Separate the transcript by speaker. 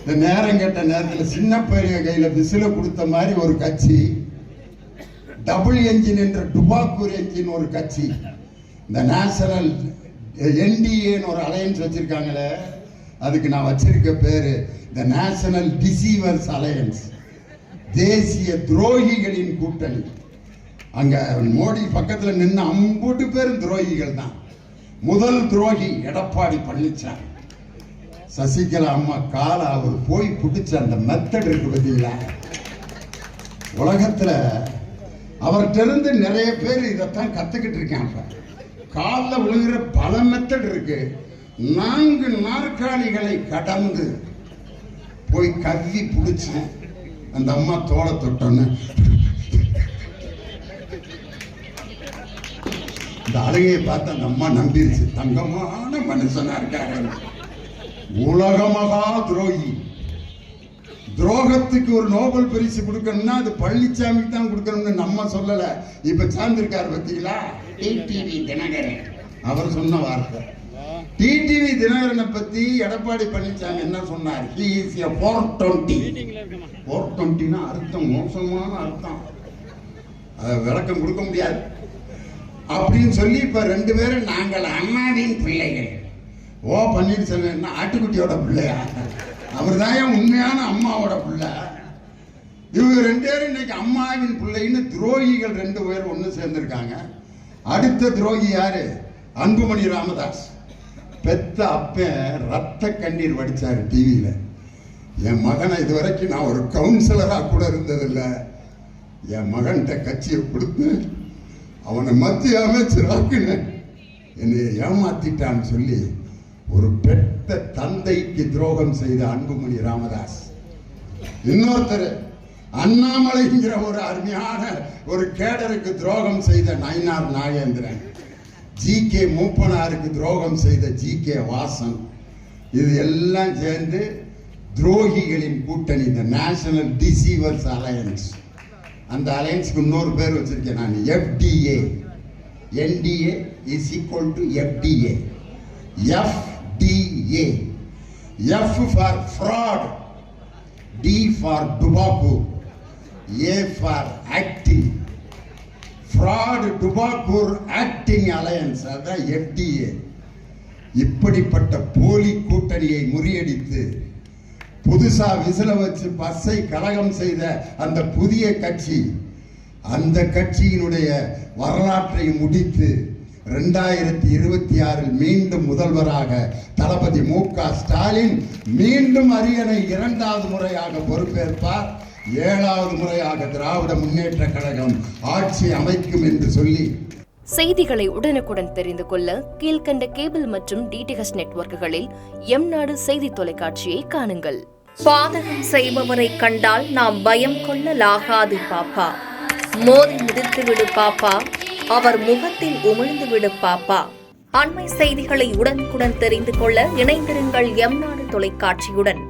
Speaker 1: இந்த நேரம் கேட்ட நேரத்தில் சின்ன பெரிய கையில விசில கொடுத்த மாதிரி ஒரு கட்சி, டபுள் என்ஜின் என்ற டுபாக்கூர் என்ஜின் ஒரு கட்சி, இந்த நேஷனல் என்டிஏன்னு ஒரு அலையன்ஸ் வச்சிருக்காங்களே, அதுக்கு நான் வச்சிருக்க பேரு த நேஷனல் டிசீவர்ஸ் அலையன்ஸ், தேசிய துரோகிகளின் கூட்டணி. அங்க மோடி பக்கத்துல நின்று 50 பேரும் துரோகிகள் தான். முதல் துரோகி எடப்பாடி பழனிசாமி. சசிகலா அம்மா கால அவர் போய் பிடிச்ச அந்த மெத்தட் இருக்கு பார்த்தீங்களா, உலகத்துல அவர்கிட்ட இருந்து நிறைய பேர் இதைத்தான் கத்துக்கிட்டு இருக்காங்க. காலில் விழுகிற பல மெத்தட் இருக்கு. 4 நாற்காலிகளை கடந்து போய் கவ்வி பிடிச்சு அந்த அம்மா தோலை தொட்டோன்னு இந்த அழகையை பார்த்து அந்த அம்மா நம்பிருச்சு, தங்கமான மனுஷனா இருக்காரு. உலக மகா துரோகி. துரோகத்துக்கு ஒரு நோபல் பரிசு கொடுக்கணும்னா அது பழனிசாமிக்கு தான் கொடுக்கணும்னு நம்ம சொல்லல. இப்ப சார்ந்திருக்காரு பார்த்தீங்களா டிடிவி தினகரன், அவர் சொன்ன வார்த்தை. டிடிவி தினகரனை பத்தி எடப்பாடி பழனிசாமி என்ன சொன்னார்? he is a 420. 420னா அர்த்தம், மோசமான அர்த்தம், அதை விளக்கம் கொடுக்க முடியாது அப்படின்னு சொல்லி இப்ப 2 பேரும் நாங்கள் அம்மாவின் பிள்ளைகள். ஓ பன்னீர்செல்வம் ஆட்டுக்குட்டியோட பிள்ளையா? அவர் தான் உண்மையான அம்மாவோட பிள்ளை. இவங்க 2 பேரும் இன்னைக்கு அம்மாவின் பிள்ளைன்னு துரோகிகள் 2 பேர் ஒண்ணு சேர்ந்திருக்காங்க. அடுத்த துரோகி யாரு? அன்புமணி ராமதாஸ். பெத்த அப்ப ரத்த கண்ணீர் வடிச்சாரு டிவியில. என் மகனை இதுவரைக்கும் நான் ஒரு கவுன்சிலரா கூட இருந்ததில்லை, என் மகன்கிட்ட கட்சியை கொடுத்து அவனை மத்திய அமைச்சராக்குனேன், என்னை ஏமாத்திட்டான்னு சொல்லி ஒரு பெத்த தந்தைக்கு துரோகம் செய்த அன்புமணி ராமதாஸ். இன்னொருத்தர் அண்ணாமலைங்கிற ஒரு அருமையான ஒரு கேடருக்கு துரோகம் செய்த நயினார் நாகேந்திரன், ஜி.கே. மூப்பனாருக்கு துரோகம் செய்த ஜி.கே. வாசன். இது எல்லாம் சேர்ந்து துரோகிகளின் கூட்டணி, இந்த நேஷனல் டிசீவர்ஸ் அலையன்ஸ். அந்த அலையன்ஸ்க்கு இன்னொரு பேர் வச்சிருக்கேன் நான், FDA. NDA is equal to FDA. FDA. F for fraud, D for tobacco, A for acting. fraud, tobacco, acting alliance, அதான் FDA. இப்படிப்பட்ட போலி கூட்டணியை முறியடித்து புதுசா விசில வச்சு பஸ்ஸை கலகம் செய்த அந்த புதிய கட்சி, அந்த கட்சியினுடைய வரலாற்றை முடித்து 2026 மீண்டும் முதல்வராக தளபதி மு.க. ஸ்டாலின் மீண்டும் அரியணை 2வது முறையாக பொறுப்பேற்பார். 7வது முறையாக திராவிட முன்னேற்ற கழகம் ஆட்சி அமைக்கும் என்று சொல்லி
Speaker 2: செய்திகளை உடனுக்குடன் தெரிந்து கொள்ள கீழ்கண்ட கேபிள் மற்றும் டிடிஎச் நெட்வொர்க்குகளில் எம்நாடு செய்தி தொலைக்காட்சியை காணுங்கள்.
Speaker 3: பாதகம் செய்பவரை கண்டால் நாம் பயம் கொள்ளலாகாது பாப்பா, மோதி மிதித்து விடு பாப்பா, அவர் முகத்தில் உமிழ்ந்து விடு பாப்பா. அண்மை செய்திகளை உடனுக்குடன் தெரிந்து கொள்ள இணைந்திருங்கள் எம்நாடு தொலைக்காட்சியுடன்.